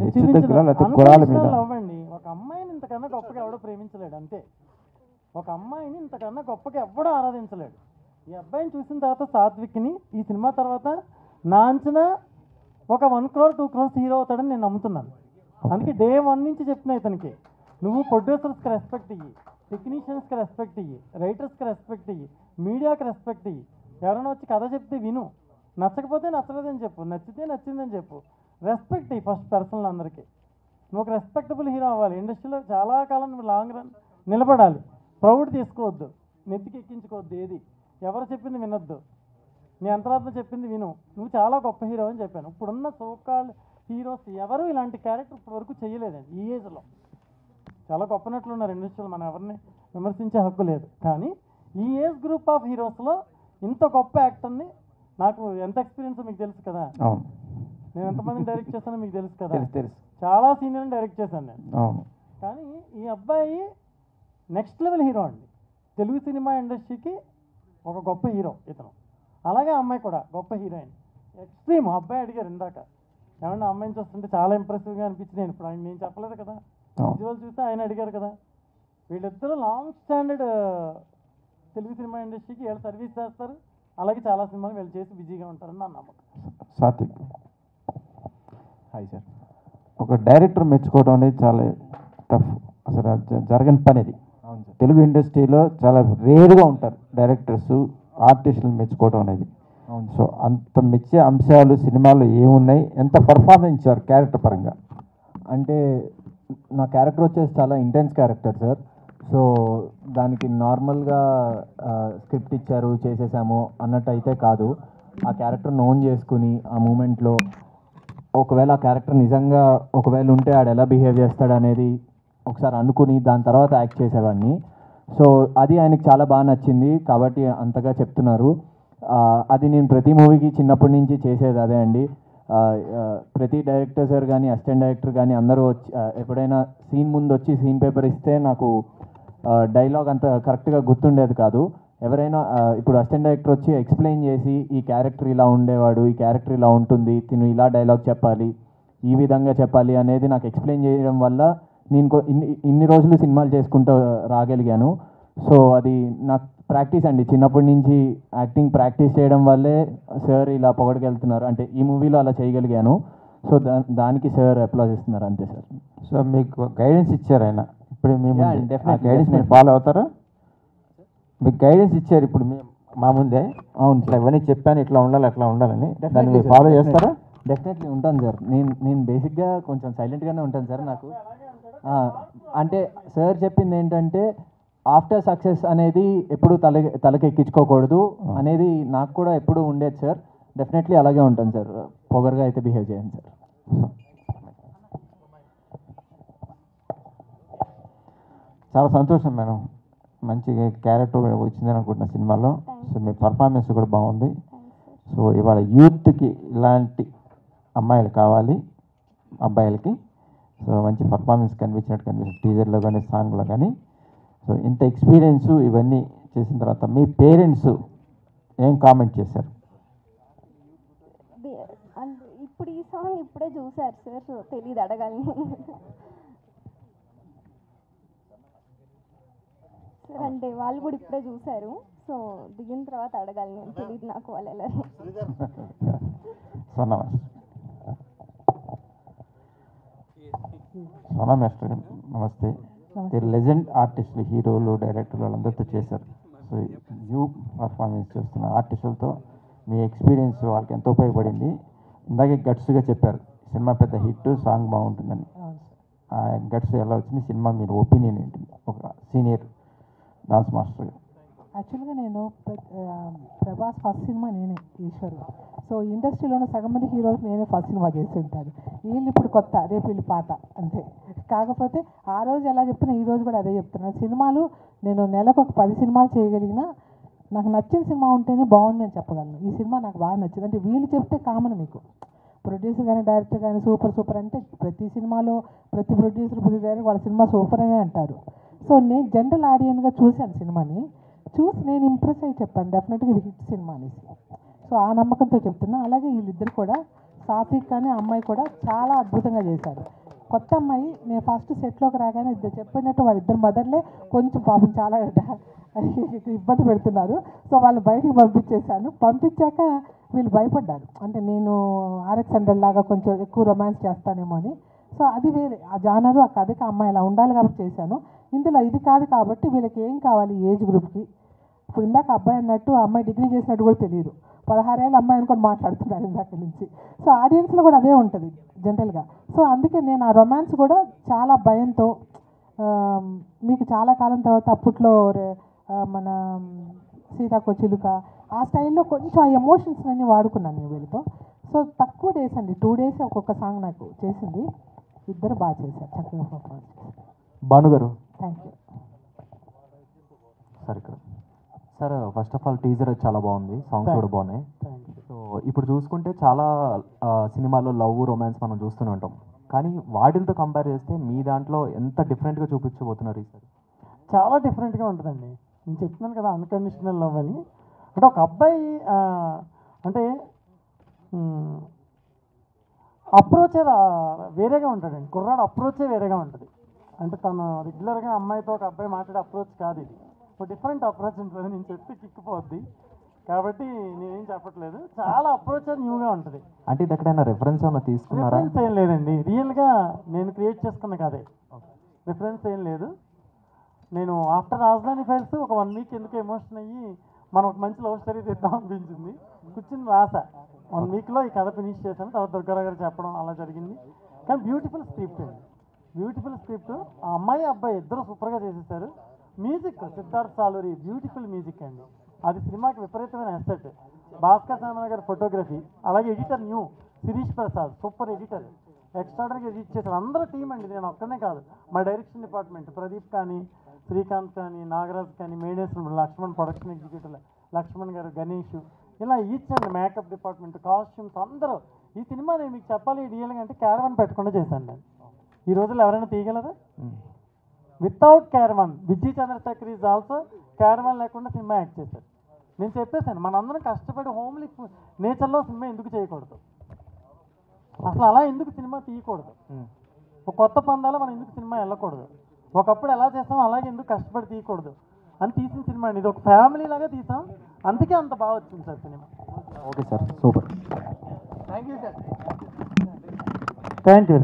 అవ్వండి. ఒక అమ్మాయిని ఇంతకన్నా గొప్పగా ఎవడో ప్రేమించలేడు, అంతే. ఒక అమ్మాయిని ఇంతకన్నా గొప్పగా ఎవడో ఆరాధించలేడు. ఈ అబ్బాయిని చూసిన తర్వాత సాత్విక్ని ఈ సినిమా తర్వాత నా అంచనా ఒక 1 crore 2 crores హీరో అవుతాడని నేను నమ్ముతున్నాను. అందుకే డే 1 నుంచి చెప్పిన ఇతనికి, నువ్వు ప్రొడ్యూసర్స్కి రెస్పెక్ట్ ఇయ్యి, టెక్నీషియన్స్కి రెస్పెక్ట్ ఇయ్యి, రైటర్స్కి రెస్పెక్ట్ ఇయ్యి, మీడియాకి రెస్పెక్ట్ ఇయ్యి. ఎవరైనా వచ్చి కథ చెప్తే విను, నచ్చకపోతే నచ్చలేదని చెప్పు, నచ్చితే నచ్చిందని చెప్పు. రెస్పెక్ట్ ఇయ్యి ఫస్ట్ పర్సనల్ అందరికీ. నువ్వు ఒక రెస్పెక్టబుల్ హీరో అవ్వాలి. ఇండస్ట్రీలో చాలా కాలం నువ్వు లాంగ్ రన్ నిలబడాలి. ప్రౌడ్ తీసుకోవద్దు, నెత్తికి ఎక్కించుకోవద్దు. ఏది ఎవరు చెప్పింది వినొద్దు, నీ అంతరాత్మ చెప్పింది విను. నువ్వు చాలా గొప్ప హీరో అని చెప్పాను. ఇప్పుడున్న సోకాల్డ్ హీరోస్ ఎవరు ఇలాంటి క్యారెక్టర్ ఇప్పటివరకు చేయలేదండి. ఈ ఏజ్లో చాలా గొప్ప నటులు ఉన్నారు ఇండస్ట్రీలో, మనం ఎవరిని విమర్శించే హక్కు లేదు. కానీ ఈ ఏజ్ గ్రూప్ ఆఫ్ హీరోస్లో ఇంత గొప్ప యాక్టర్ని, నాకు ఎంత ఎక్స్పీరియన్స్ మీకు తెలుసు కదా, నేను ఎంతమందిని డైరెక్ట్ చేస్తానో మీకు తెలుసు కదా, చాలా సీనియర్ని డైరెక్ట్ చేశాను నేను. కానీ ఈ అబ్బాయి నెక్స్ట్ లెవెల్ హీరో అండి. తెలుగు సినిమా ఇండస్ట్రీకి ఒక గొప్ప హీరో ఇతను. అలాగే అమ్మాయి కూడా గొప్ప హీరోయిన్. ఎక్స్ట్రీమ్. అబ్బాయి అడిగారు ఇందాక, ఏమన్నా అమ్మాయిని చూస్తుంటే చాలా ఇంప్రెసివ్గా అనిపించింది. నేను ఇప్పుడు నేను చెప్పలేదు కదా, విజువల్ చూస్తే ఆయన అడిగారు కదా. వీళ్ళిద్దరూ లాంగ్ స్టాండర్డ్ తెలుగు సినిమా ఇండస్ట్రీకి వీళ్ళు సర్వీస్ చేస్తారు. అలాగే చాలా సినిమాలు వీళ్ళు చేసి బిజీగా ఉంటారని నా నమ్మకం. Satvik, hi sir. ఒక డైరెక్టర్ మెచ్చుకోవడం అనేది చాలా టఫ్, అసలు జరగని పని అది. తెలుగు ఇండస్ట్రీలో చాలా రేరుగా ఉంటారు డైరెక్టర్స్, ఆర్టిస్టులు మెచ్చుకోవడం అనేది. సో అంత మెచ్చే అంశాలు సినిమాలో ఏమున్నాయి, ఎంత పర్ఫార్మెన్స్ ఇచ్చారు క్యారెక్టర్ పరంగా? అంటే నా క్యారెక్టర్ వచ్చేసి చాలా ఇంటెన్స్ క్యారెక్టర్ సార్. సో దానికి నార్మల్గా స్క్రిప్ట్ ఇచ్చారు చేసేసాము అన్నట్టు అయితే కాదు. ఆ క్యారెక్టర్ నోన్ చేసుకుని ఆ మూమెంట్లో ఒకవేళ ఆ క్యారెక్టర్ నిజంగా ఒకవేళ ఉంటే ఆడు ఎలా బిహేవ్ చేస్తాడు అనేది ఒకసారి అనుకుని దాని తర్వాత యాక్ట్ చేసేవాడిని. సో అది ఆయనకి చాలా బాగా నచ్చింది కాబట్టి అంతగా చెప్తున్నారు. అది నేను ప్రతి మూవీకి చిన్నప్పటి నుంచి చేసేది అదే అండి. ప్రతి డైరెక్టర్ సార్ కానీ అసిస్టెంట్ డైరెక్టర్ కానీ అందరూ వచ్చి ఎప్పుడైనా సీన్ ముందు వచ్చి సీన్ పేపర్ ఇస్తే నాకు డైలాగ్ అంత కరెక్ట్గా గుర్తుండేది కాదు. ఎవరైనా ఇప్పుడు అసిస్టెంట్ డైరెక్టర్ వచ్చి ఎక్స్ప్లెయిన్ చేసి ఈ క్యారెక్టర్ ఇలా ఉండేవాడు, ఈ క్యారెక్టర్ ఇలా ఉంటుంది, తిను ఇలా డైలాగ్ చెప్పాలి, ఈ విధంగా చెప్పాలి అనేది నాకు ఎక్స్ప్లెయిన్ చేయడం వల్ల నేను ఇన్ని రోజులు సినిమాలు చేసుకుంటూ రాగలిగాను. సో అది నాకు ప్రాక్టీస్ అండి. చిన్నప్పటి నుంచి యాక్టింగ్ ప్రాక్టీస్ చేయడం వల్లే సార్ ఇలా పొగడగలుగుతున్నారు. అంటే ఈ మూవీలో అలా చేయగలిగాను. సో దానికి సార్ అప్లాజ్ ఇస్తున్నారు అంతే సార్. సో మీకు గైడెన్స్ ఇచ్చారు ఆయన ఇప్పుడు మేము Yeah, definitely, గైడెన్స్ మీరు ఫాలో అవుతారా? మీకు గైడెన్స్ ఇచ్చారు ఇప్పుడు మా ముందే. అవును ఇట్లా ఇవన్నీ చెప్పాను, ఇట్లా ఉండాలి అట్లా ఉండాలని. దాన్ని Definitely, మీరు sir. ఫాలో చేస్తారా? డెఫినెట్లీ ఉంటాను సార్. నేను బేసిక్గా కొంచెం సైలెంట్గానే ఉంటాను సార్. నాకు అంటే సార్ చెప్పింది ఏంటంటే ఆఫ్టర్ సక్సెస్ అనేది ఎప్పుడు తలకి ఎక్కించుకోకూడదు అనేది నాకు కూడా ఎప్పుడు ఉండేది సార్. డెఫినెట్లీ అలాగే ఉంటాను సార్. పొగరుగా అయితే బిహేవ్ చేయండి సార్. చాలా సంతోషం మేడం, మంచి క్యారెక్టర్ వచ్చిందని అనుకుంటున్న సినిమాలో. సో మీ పర్ఫార్మెన్స్ కూడా బాగుంది. సో ఇవాళ యూత్కి ఇలాంటి అమ్మాయిలు కావాలి, అబ్బాయిలకి. సో మంచి పర్ఫార్మెన్స్ కనిపించినట్టు టీజర్లో కానీ సాంగ్లో కానీ. సో ఇంత ఎక్స్పీరియన్స్ ఇవన్నీ చేసిన తర్వాత మీ పేరెంట్స్ ఏం కామెంట్ చేశారు? ఇప్పుడు ఈ సాంగ్ ఇప్పుడే చూసారు సార్, సో తెలియదు అడగాలి సార్. అంటే వాళ్ళు కూడా ఇప్పుడే చూసారు, సో దిగిన తర్వాత అడగాలి నేను, తెలియదు నాకు వాళ్ళు ఎలా. సోనా మాస్టర్ నమస్తే. మీరు లెజెండ్ ఆర్టిస్టులు, హీరోలు, డైరెక్టర్లు వాళ్ళందరితో చేశారు. సో యూ పర్ఫార్మెన్స్ చేస్తున్న ఆర్టిస్టులతో మీ ఎక్స్పీరియన్స్ వాళ్ళకి ఎంతో ఉపయోగపడింది. ఇందాకే గట్స్గా చెప్పారు సినిమా పెద్ద హిట్, సాంగ్ బాగుంటుందని. ఆ గట్స్ ఎలా వచ్చింది, సినిమా మీరు ఒపీనియన్ ఏంటి ఒక సీనియర్ డాన్స్ మాస్టర్? యాక్చువల్గా నేను ప్రభాస్ ఫస్ట్ సినిమా నేనే, ఈశ్వరు. సో ఇండస్ట్రీలోనే సగం మంది హీరోలకు నేనే ఫస్ట్ సినిమా చేసి ఉంటాను. వీళ్ళు ఇప్పుడు కొత్త, రేపు వీళ్ళు పాత అంతే. కాకపోతే ఆ రోజు ఎలా చెప్తున్నా ఈ రోజు కూడా అదే చెప్తున్నాను. సినిమాలు నేను నెలకు ఒక 10 సినిమాలు చేయగలిగిన నాకు నచ్చిన సినిమా ఉంటేనే బాగుంది అని చెప్పగలను. ఈ సినిమా నాకు బాగా నచ్చింది అంటే వీళ్ళు చెప్తే కామన్, మీకు ప్రొడ్యూసర్ కానీ డైరెక్టర్ కానీ సూపర్ అంటే ప్రతి సినిమాలో ప్రతి ప్రొడ్యూసర్ ప్రతి డైరెక్టర్ వాళ్ళ సినిమా సూపర్ అనే అంటారు. సో నేను జనరల్ ఆడియన్గా చూశాను సినిమాని, చూసి నేను ఇంప్రెస్ అయ్యి చెప్పాను డెఫినెట్గా ఇది హిట్ సినిమా అనేసి. సో ఆ నమ్మకంతో చెప్తున్నా. అలాగే వీళ్ళిద్దరు కూడా, సాత్విక్ కానీ అమ్మాయి కూడా చాలా అద్భుతంగా చేశారు. కొత్త అమ్మాయి నేను ఫస్ట్ సెట్లోకి రాగానే ఇద్దరు చెప్పినట్టు వాళ్ళిద్దరు మదర్లే కొంచెం పాపం చాలా ఇబ్బంది పెడుతున్నారు. సో వాళ్ళు బయటికి పంపించేశాను. పంపించాక వీళ్ళు భయపడ్డారు, అంటే నేను RX 100 లాగా కొంచెం ఎక్కువ రొమాన్స్ చేస్తానేమో అని. సో అది వేరే, ఆ జానరు ఆ కథకి అమ్మాయి అలా ఉండాలి కాబట్టి చేశాను. ఇందులో ఇది కాదు కాబట్టి వీళ్ళకి ఏం కావాలి ఏజ్ గ్రూప్కి. ఇప్పుడు ఇందాక అబ్బాయి అన్నట్టు ఆ అమ్మాయి డిగ్రీ చేసినట్టు కూడా తెలియదు, 16 ఏళ్ళ అమ్మాయి అనుకొని మాట్లాడుతున్నారు ఇందాక నుంచి. సో ఆడియన్స్లో కూడా అదే ఉంటుంది జనరల్గా. సో అందుకే నేను ఆ రొమాన్స్ కూడా చాలా భయంతో, మీకు చాలా కాలం తర్వాత అప్పట్లో మన సీతాకోచిలుక ఆ స్టైల్లో కొంచెం ఆ ఎమోషన్స్ అన్నీ వాడుకున్నాను నేను వీళ్ళతో. సో తక్కువ డేస్ అండి, 2 డేస్ ఒక్కొక్క సాంగ్ నాకు చేసింది. ఇద్దరు బాగా చేశారు, చక్కగా పర్ఫార్మెన్స్ చేశారు. భానుగారు థ్యాంక్ యూ సార్. ఇక్కడ sir first of all teaser చాలా బాగుంది, సాంగ్స్ కూడా బాగున్నాయి. సో ఇప్పుడు చూసుకుంటే చాలా సినిమాల్లో లవ్, రొమాన్స్ మనం చూస్తూనే ఉంటాం, కానీ వాటితో కంపేర్ చేస్తే మీ దాంట్లో ఎంత డిఫరెంట్గా చూపించబోతున్నారు ఈసారి? చాలా డిఫరెంట్గా ఉంటుందండి. నేను చెప్తున్నాను కదా అన్కండిషనల్ లవ్ అని. అంటే ఒక అబ్బాయి అంటే అప్రోచే వేరేగా ఉంటాడండి. కుర్రాడు అప్రోచే వేరేగా ఉంటుంది. అంటే తను రెగ్యులర్గా అమ్మాయితో ఒక అబ్బాయి మాట్లాడే అప్రోచ్ కాదు ఇది, ఒక డిఫరెంట్ అప్రోచ్ ఉంటుంది. నేను చెప్తే చిక్కిపోద్ది కాబట్టి నేనేం చెప్పట్లేదు. చాలా అప్రోచ్ న్యూగా ఉంటుంది. అంటే ఇది ఎక్కడైనా రెఫరెన్స్ ఏమైనా తీసుకున్నారా? రిఫరెన్స్ ఏం లేదండి, రియల్గా నేను క్రియేట్ చేసుకున్న కదే. రిఫరెన్స్ ఏం లేదు. నేను ఆఫ్టర్ రాజధాని ఫైల్స్ ఒక 1 వీక్ ఎందుకు ఎమోషన్ అయ్యి మనం ఒక మంచి లవ్ స్టోరీ తీద్దాం అనిపించింది. కూర్చుని రాసా, 1 వీక్లో ఈ కథ ఫినిష్ చేశాను. తర్వాత దుర్గారావు గారు చెప్పడం అలా జరిగింది. కానీ బ్యూటిఫుల్ స్క్రిప్ట్ అండి, బ్యూటిఫుల్ స్క్రిప్ట్. ఆ అమ్మాయి అబ్బాయి ఇద్దరు సూపర్గా చేసేసారు. Music Siddharth Saluri, beautiful music అండి. అది సినిమాకి విపరీతమైన అసెట్. భాస్కర్ సామన్ గారి ఫోటోగ్రఫీ, అలాగే editor new Shirish Prasad, super editor, ఎక్స్ట్రాడనరీగా ఎడిట్ చేశారు. అందరూ టీం అండి, నేను ఒక్కనే కాదు. మా డైరెక్షన్ డిపార్ట్మెంట్ ప్రదీప్ కానీ, శ్రీకాంత్ కానీ, నాగరాజ్ కానీ, మేడేశ్వరం, లక్ష్మణ్ ప్రొడక్షన్ ఎగ్జిక్యూటివ్ లక్ష్మణ్ గారు, గణేష్, ఇలా each and makeup department, costumes అందరూ. ఈ సినిమా నేను మీకు చెప్పాలి రియల్గా అంటే క్యారవాన్ పెట్టకుండా చేశాను నేను. ఈ రోజుల్లో ఎవరైనా తీయగలరా? Without caravan. Vijay Chandrasekhar is also caravan లేకుండా సినిమా యాక్ట్ చేశారు. నేను చెప్పేశాను, మనందరం కష్టపడి హోమ్లీ నేచర్లో సినిమా ఎందుకు చేయకూడదు, అసలు అలా ఎందుకు సినిమా తీయకూడదు, ఒక కొత్త పందాలో మనం ఎందుకు సినిమా వెళ్ళకూడదు, ఒకప్పుడు ఎలా చేస్తామో అలాగే ఎందుకు కష్టపడి తీయకూడదు, అని తీసిన సినిమా అండి. ఇది ఒక ఫ్యామిలీ లాగా తీసాం, అందుకే అంత బాగా వచ్చింది sir cinema. Okay sir, super. Thank you sir. Thank you.